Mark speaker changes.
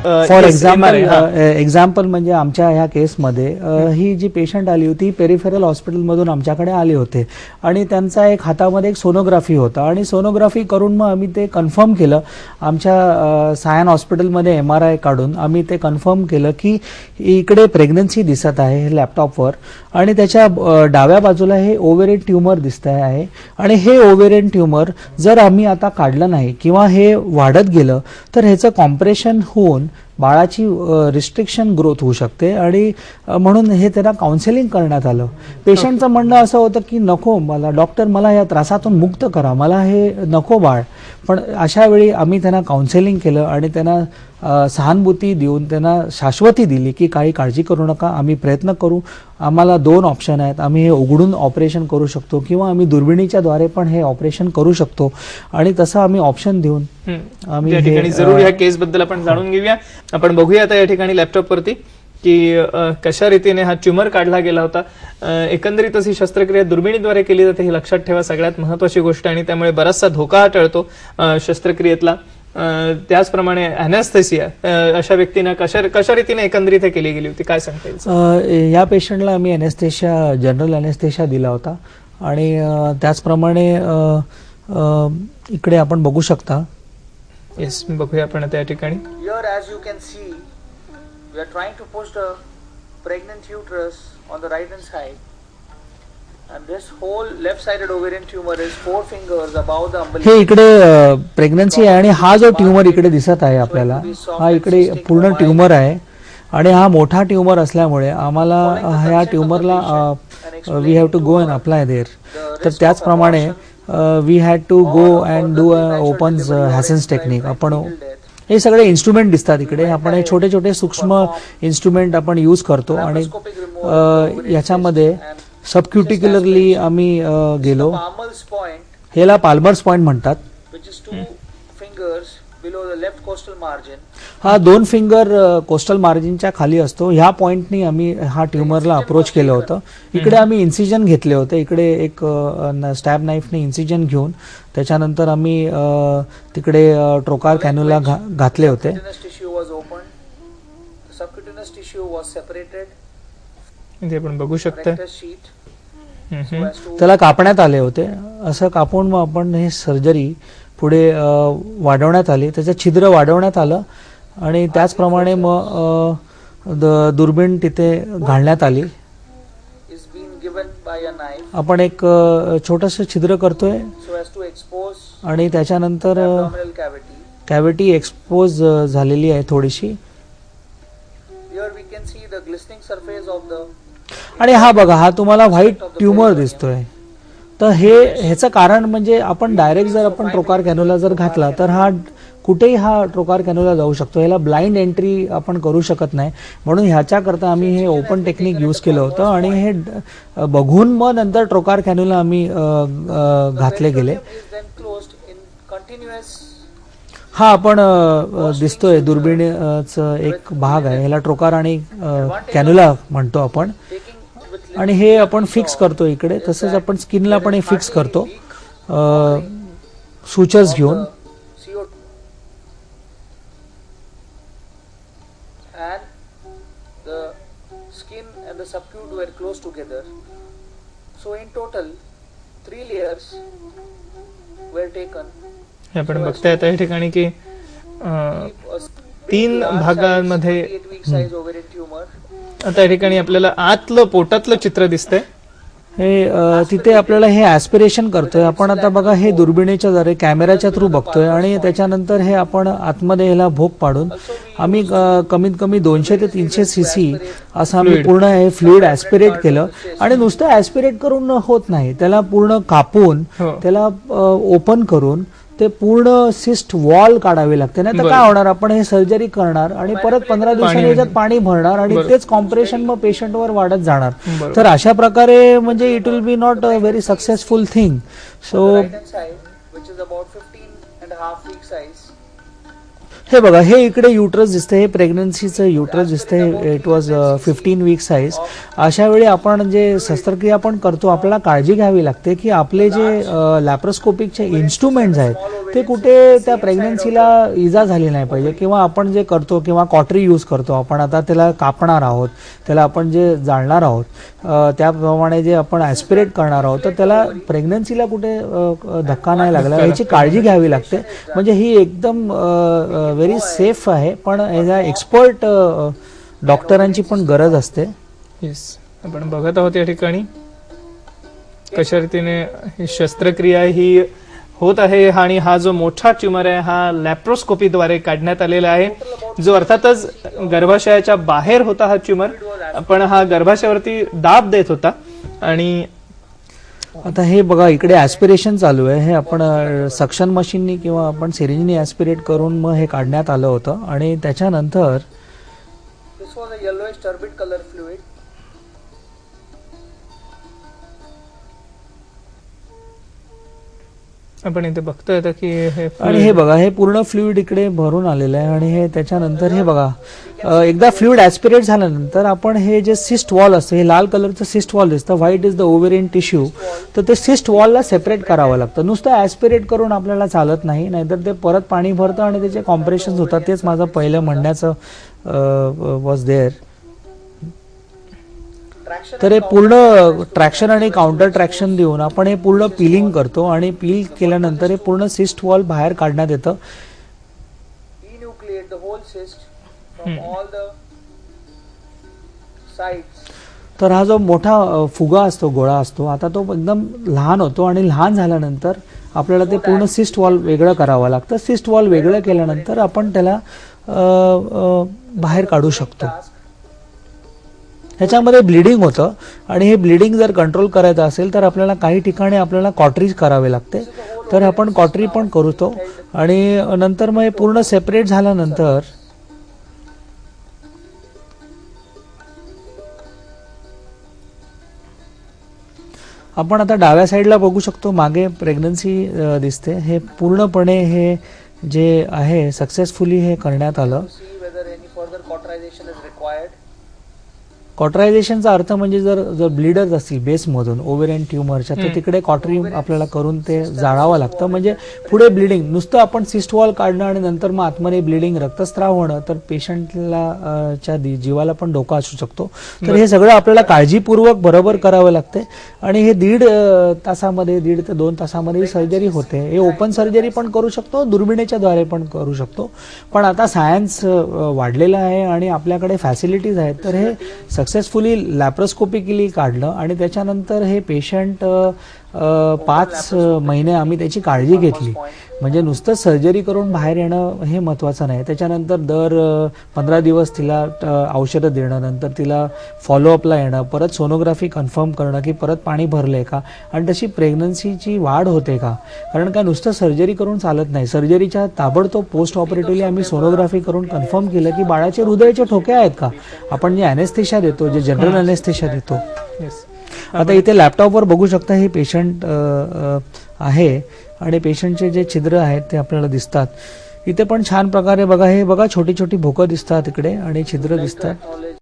Speaker 1: For example म्हणजे आमच्या ह्या केसमध्ये ही जी पेशंट आली होती पेरिफेरल हॉस्पिटलमधून आमच्याकडे आले होते आणि त्यांचा एक हातामध्ये एक सोनोग्राफी होता आणि सोनोग्राफी करून मग आम्ही ते कन्फर्म केलं आमच्या सायन हॉस्पिटलमध्ये MRI काढून आम्ही ते कन्फर्म केलं की इकडे प्रेग्नन्सी दिसत आहे लॅपटॉपवर आणि त्याच्या डाव्या बाजूला हे ओव्हेरियन ट्यूमर दिसत आहे आणि हे ओव्हेरियन ट्यूमर जर आम्ही आता काढलं नाही किंवा हे वाढत गेलं तर ह्याचं कॉम्प्रेशन होऊन बाळाची रिस्ट्रिक्शन ग्रोथ होऊ शकते आणि म्हणून हे त्यांना काउन्सिलिंग करण्यात आलं. पेशंटचं म्हणणं असं होतं की नको मला डॉक्टर मला या त्रासातून मुक्त करा मला हे नको बाळ. पण अशा वेळी आम्ही त्यांना काउन्सिलिंग केलं आणि त्यांना सहानुभूती देऊन त्यांना शाश्वती दिली की काही काळजी करू नका आम्ही प्रयत्न करू. आम्हाला 2 ऑप्शन आहेत आम्ही हे उघडून ऑपरेशन करू शकतो किंवा आम्ही दुर्बिणीच्या द्वारे पण हे ऑपरेशन करू शकतो आणि तसं आम्ही ऑप्शन देऊन
Speaker 2: आम्ही या ठिकाणी जरूर या केस बद्दल आपण जाणून घेऊया. आपण बघूया आता या ठिकाणी लॅपटॉप वरती की कशा रीतीने हा ट्यूमर काढला गेला होता. एकंदरीतच ही शस्त्रक्रिया दुर्बिणीद्वारे केली जाते हे लक्षात ठेवा सगळ्यात महत्त्वाची गोष्ट आणि त्यामुळे बराचसा धोका टळतो शस्त्रक्रियेतला. त्याचप्रमाणे अॅनेस्थेसिया अशा व्यक्तींना कशा रीतीने एकंदरीत केली गेली होती काय सांगता येईल?
Speaker 1: या पेशंटला आम्ही अॅनेस्थेशिया जनरल अॅनेस्थेशिया दिला होता आणि त्याचप्रमाणे इकडे आपण बघू शकता.
Speaker 2: येस बघूया आपण त्या ठिकाणी.
Speaker 3: Here as you can see we are trying to push the pregnant uterus on the right hand side and this whole left sided ovarian tumor is 4 fingers above the umbilical.
Speaker 1: हे इकडे pregnancy आहे आणि हा जो tumour इकडे दिसत आहे आपल्याला हा इकडे पूर्ण ट्यूमर आहे आणि हा मोठा ट्यूमर असल्यामुळे आम्हाला ह्या ट्यूमरला we have to go and apply there. तर त्याचप्रमाणे we had to go and do open Hasson's technique. आपण हे सगळे इन्स्ट्रुमेंट दिसतात इकडे आपण हे छोटे छोटे सूक्ष्म इन्स्ट्रुमेंट आपण यूज करतो आणि याच्यामध्ये सबक्युटिक्युलरली आम्ही गेलो. ह्याला पाल्मर्स पॉइंट म्हणतात. हा 2 फिंगर कोस्टल मार्जिनच्या खाली असतो. ह्या पॉइंटनी आम्ही हा ट्यूमरला अप्रोच केलं होतं. इकडे आम्ही इन्सिजन घेतले होते. इकडे एक स्टॅब नाईफने इन्सिजन घेऊन त्याच्यानंतर आम्ही तिकडे ट्रोकार कॅन्युला घातले होते.
Speaker 2: आपण बघू शकता
Speaker 1: त्याला कापण्यात आले होते. असं कापून मग आपण हे सर्जरी पुढे वाढवण्यात आली त्याचं छिद्र वाढवण्यात आलं आणि त्याचप्रमाणे मग दुर्बीण तिथे घालण्यात आली. आपण एक छोटस छिद्र करतोय आणि त्याच्यानंतर कॅव्हिटी एक्सपोज झालेली आहे थोडीशी आणि हा बघा हा तुम्हाला व्हाईट ट्यूमर दिसतोय. तर ह्याचं कारण म्हणजे आपण डायरेक्ट जर आपण ट्रोकार कॅन्युला जर घातला तर हा कुठेही हा ट्रोकार कॅन्युला जाऊ शकतो. ह्याला ब्लाइंड एंट्री आपण करू शकत नाही म्हणून ह्याच्याकरता आम्ही हे ओपन टेक्निक यूज केलं होतं आणि हे बघून मग नंतर ट्रोकार कॅन्युला आम्ही घातले गेले. हा आपण दिसतोय दुर्बिणीचा एक भाग आहे ह्याला ट्रोकार आणि कॅन्युला म्हणतो आपण आणि हे आपण फिक्स करतो इकडे. तसंच आपण स्किनला पण हे फिक्स करतो सुचर्स घेऊन.
Speaker 2: आपण बघताय आता या ठिकाणी की 3 भागांमध्ये आता या ठिकाणी आपल्याला आतलं पोटातलं चित्र दिसतंय.
Speaker 1: हे तिथे आपल्याला हे ऍस्पिरेशन करतोय आपण. आता बघा हे दुर्बिणीच्या द्वारे कॅमेराच्या थ्रू बघतोय आणि त्याच्यानंतर हे आपण आतमध्ये ह्याला भोक पाडून आम्ही कमीत कमी 200 ते 300 cc असं आम्ही पूर्ण हे फ्लुइड ऍस्पिरेट केलं आणि नुसतं ऍस्पिरेट करून होत नाही त्याला पूर्ण कापून त्याला ओपन करून ते पूर्ण सिस्ट वॉल काढावे लागते. नाही तर काय होणार आपण हे सर्जरी करणार आणि परत 15 दिवसांनी याच्यात पाणी भरणार आणि तेच कॉम्प्रेशन मग पेशंटवर वाढत जाणार. तर अशा प्रकारे म्हणजे it will be not a very successful thing. So हे बघा, हे इकडे युट्रस दिसते, हे प्रेग्नन्सीचं युट्रस दिसते. It was 15 week size. अशा वेळी आपण जे शस्त्रक्रिया आपण करतो, आपल्याला काळजी घ्यावी लागते की आपले जे लॅप्रोस्कोपिकचे इन्स्ट्रुमेंट्स आहेत ते कुठे त्या प्रेग्नन्सीला इजा झाली नाही पाहिजे. किंवा आपण जे करतो किंवा कॉटरी यूज करतो, आपण आता त्याला कापणार आहोत, त्याला आपण जे जाळणार आहोत, त्याप्रमाणे जे आपण ॲस्पिरेट करणार आहोत, तर त्याला प्रेग्नन्सीला कुठे धक्का नाही लागला याची काळजी घ्यावी लागते. म्हणजे ही एकदम व्हेरी सेफ आहे, पण याचा एक्सपर्ट डॉक्टरांची पण गरज असते.
Speaker 2: येस, आपण बघत आहोत या ठिकाणी कशा रीतीने ही शस्त्रक्रिया ही होत आहे. आणि हा जो मोठा ट्युमर आहे हा लॅप्रोस्कोपीद्वारे काढण्यात आलेला आहे, जो अर्थातच गर्भाशयाच्या बाहेर होता हा ट्युमर, पण हा गर्भाशयावरती दाब देत होता. आणि
Speaker 1: आता हे बघा, इकडे ॲस्पिरेशन चालू आहे. हे आपण सक्शन मशीननी किंवा आपण सिरिंजनी ॲस्पिरेट करून मग हे काढण्यात आलं होतं. आणि त्याच्यानंतर
Speaker 3: This was a yellowish turbid color fluid.
Speaker 2: आपण इथे बघतोय आता की हे
Speaker 1: आणि हे बघा, हे पूर्ण फ्लुइड इकडे भरून आलेलं आहे. आणि हे त्याच्यानंतर हे बघा, एकदा फ्लुइड ॲस्पिरेट झाल्यानंतर आपण हे जे सिस्ट वॉल असतं, हे लाल कलरचं सिस्ट वॉल दिसतं, white is the ovarian tissue, तर ते सिस्ट वॉलला सेपरेट करावं लागतं. नुसतं ॲस्पिरेट करून आपल्याला चालत नाही, नाहीतर ते परत पाणी भरतं आणि त्याचे कॉम्प्रेशन्स होतात. तेच माझं पहिलं म्हणण्याचं वॉज देअर. तर हे पूर्ण ट्रॅक्शन आणि काउंटर ट्रॅक्शन देऊन आपण हे पूर्ण पिलिंग करतो. आणि पील केल्यानंतर हे पूर्ण सिस्ट वॉल बाहेर काढण्यात येतं.
Speaker 3: Denucleate the whole cyst from all the sides.
Speaker 1: तर हा जो मोठा फुगा असतो, गोळा असतो, आता तो एकदम लहान होतो. आणि लहान झाल्यानंतर आपल्याला ते पूर्ण सिस्ट वॉल वेगळं करावं लागतं. सिस्ट वॉल वेगळं केल्यानंतर आपण त्याला बाहेर काढू शकतो. ह्याच्यामध्ये ब्लिडिंग होतं. आणि हे ब्लिडिंग जर कंट्रोल करायचं असेल तर आपल्याला काही ठिकाणी आपल्याला कॉटरीज करावे लागते. तर आपण कॉटरी पण करतो. आणि नंतर मग हे पूर्ण सेपरेट झाल्यानंतर आपण आता डाव्या साईडला बघू शकतो, मागे प्रेग्नन्सी दिसते. हे पूर्णपणे हे जे आहे सक्सेसफुली हे करण्यात आलं.
Speaker 3: See whether any further cauterization is required.
Speaker 1: कॉटरायझेशनचा अर्थ म्हणजे जर ब्लीडर्स असतील बेसमधून ओव्हेरियन ट्युमरच्या, तर तिकडे कॉटरी आपल्याला करून ते जाळावं लागतं. म्हणजे पुढे ब्लिडिंग, नुसतं आपण सिस्ट वॉल काढणं आणि नंतर मग आतमध्ये ब्लिडिंग, रक्तस्राव होणं, तर पेशंटला च्या जीवाला पण धोका असू शकतो. तर हे सगळं आपल्याला काळजीपूर्वक बरोबर करावं लागते. आणि हे 1.5 तासामध्ये 1.5 ते 2 तासामध्ये सर्जरी होते. हे ओपन सर्जरी पण करू शकतो, दुर्बिणीच्या द्वारे पण करू शकतो. पण आता सायन्स वाढलेलं आहे आणि आपल्याकडे फॅसिलिटीज आहेत. तर हे सक्सेसफुली लॅप्रोस्कोपिकली काढलं. आणि त्याच्यानंतर हे पेशंट 5 महिने आम्ही त्याची काळजी घेतली. म्हणजे नुसतं सर्जरी करून बाहेर येणं हे महत्त्वाचं नाही. त्याच्यानंतर दर 15 दिवस तिला औषधं देणं, नंतर तिला फॉलोअपला येणं, परत सोनोग्राफी कन्फर्म करणं की परत पाणी भरलं आहे का, आणि तशी प्रेग्नन्सीची वाढ होते का. कारण काय नुसतं सर्जरी करून चालत नाही. सर्जरीच्या ताबडतोब पोस्ट ऑपरेटिव्हली आम्ही सोनोग्राफी करून कन्फर्म केलं की बाळाचे हृदयाचे ठोके आहेत का. आपण जे ॲनेस्थेशिया देतो, जे जनरल ॲनेस्थेशिया देतो. आता इथे लॅपटॉपवर बघू शकता हे पेशंट आहे. आणि पेशंटचे जे छिद्र आहेत ते आपल्याला दिसतात. इथे पण छान प्रकारे बघा, हे बघा छोटी छोटी भोकं दिसतात इकडे आणि छिद्र दिसतात.